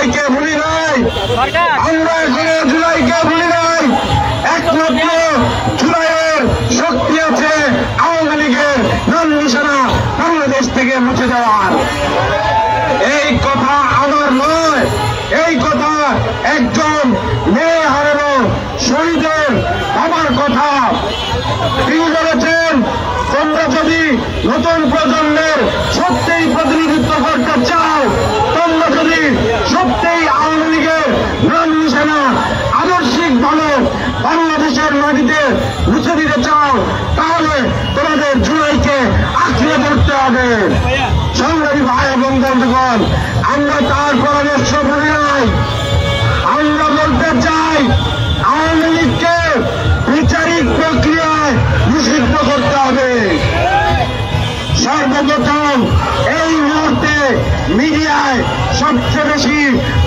জুলাইকে ভুলি নাই, আমরা এখনো জুলাইকে ভুলি নাই। একমাত্র জুলাইয়ের শক্তি আছে আওয়ামী লীগের নাম নিশানা বাংলাদেশ থেকে মুছে দেওয়ার। এই কথা আমার নয়, এই কথা একজন মেয়ে হারানো শহীদের আমার কথা। তিনি বলেছেন, তোমরা যদি নতুন প্রজন্মের সত্যিই প্রতিনিধিত্ব করতে চাও, তোমরা যদি সত্যিই আওয়ামী লীগের নাম নিশানা আদর্শিকভাবে বাংলাদেশের মাটিতে মুছে দিতে চাও, তাহলে তোমাদের জুলাইকে আঁকড়ে ধরতে হবে। সংগ্রামী ভাই এবং বন্ধুগণ, আমরা তার পরামর্শ বলি নাই। আমরা বলতে চাই, আওয়ামী লীগকে বিচারিক প্রক্রিয়ায় নিষিদ্ধ করতে হবে। সর্বপ্রথম এই মুহূর্তে মিডিয়ায় সবচেয়ে বেশি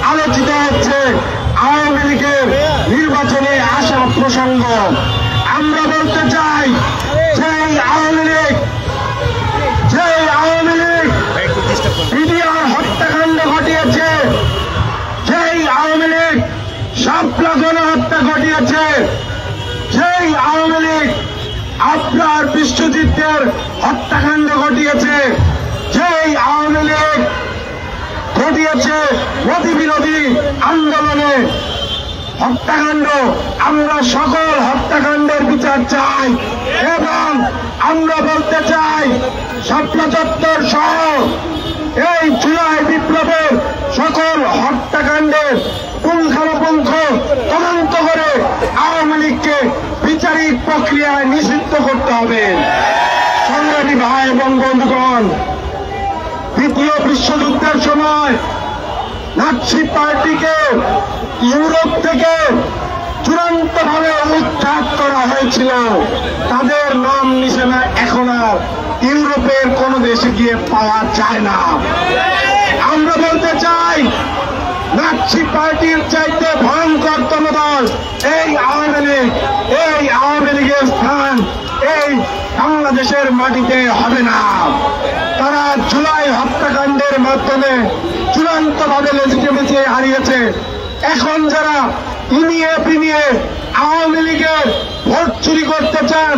আলোচিত হচ্ছে আওয়ামী লীগের নির্বাচনে আসা প্রসঙ্গ। আমরা বলতে চাই, সেই আওয়ামী লীগ বিডিআর হত্যাকাণ্ড ঘটিয়েছে, সেই আওয়ামী লীগ শাপলা গণহত্যা ঘটিয়েছে, সেই আওয়ামী লীগ আপনার বিশ্বজিতের হত্যাকাণ্ড ঘটিয়েছে, সেই আওয়ামী লীগ ঘটিয়েছে মোদি বিরোধী আন্দোলনে হত্যাকাণ্ড। আমরা সকল হত্যাকাণ্ডের বিচার চাই এবং আমরা বলতে চাই, শাপলা চত্বর সহ এই জুলাই বিপ্লবের সকল হত্যাকাণ্ডের পুঙ্খানুপুঙ্খ তদন্ত করে আওয়ামী লীগকে বিচারিক প্রক্রিয়ায় নিষিদ্ধ করতে হবে। সংগ্রামী ভাই এবং বন্ধুগণ, দ্বিতীয় বিশ্বযুদ্ধের সময় নাৎসি পার্টিকে ইউরোপ থেকে চূড়ান্তভাবে উৎখাত করা হয়েছিল। তাদের নাম নিশানা এখন আর ইউরোপের কোন দেশে গিয়ে পাওয়া যায় না। আমরা বলতে চাই, নাৎসি পার্টির চাইতে ভয়ঙ্করতম দল এই আওয়ামী লীগ। এই আওয়ামী লীগের স্থান এই বাংলাদেশের মাটিতে হবে না। তারা জুলাই হত্যাকাণ্ডের মাধ্যমে চূড়ান্তভাবে লেজিটিমেসি হারিয়েছে। এখন যারা ইনিয়ে বিনিয়ে আওয়ামী লীগের ভোট চুরি করতে চান,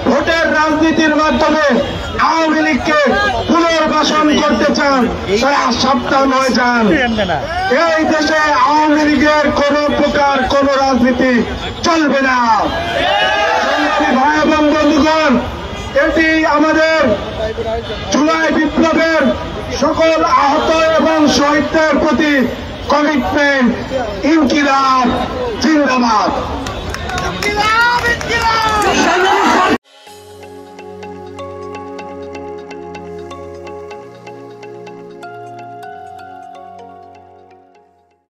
ভোটের রাজনীতির মাধ্যমে আওয়ামী লীগকে পুনর্বাসন করতে চান, তারা সাবধান হয়ে যান। এই দেশে আওয়ামী লীগের কোন প্রকার কোন রাজনীতি চলবে না। ভাই এবং বন্ধুগণ, এটি আমাদের জুলাই বিপ্লবের সকল আহত এবং শহীদদের প্রতি কমিটমেন্ট। ইনকিলাব জিন্দাবাদ।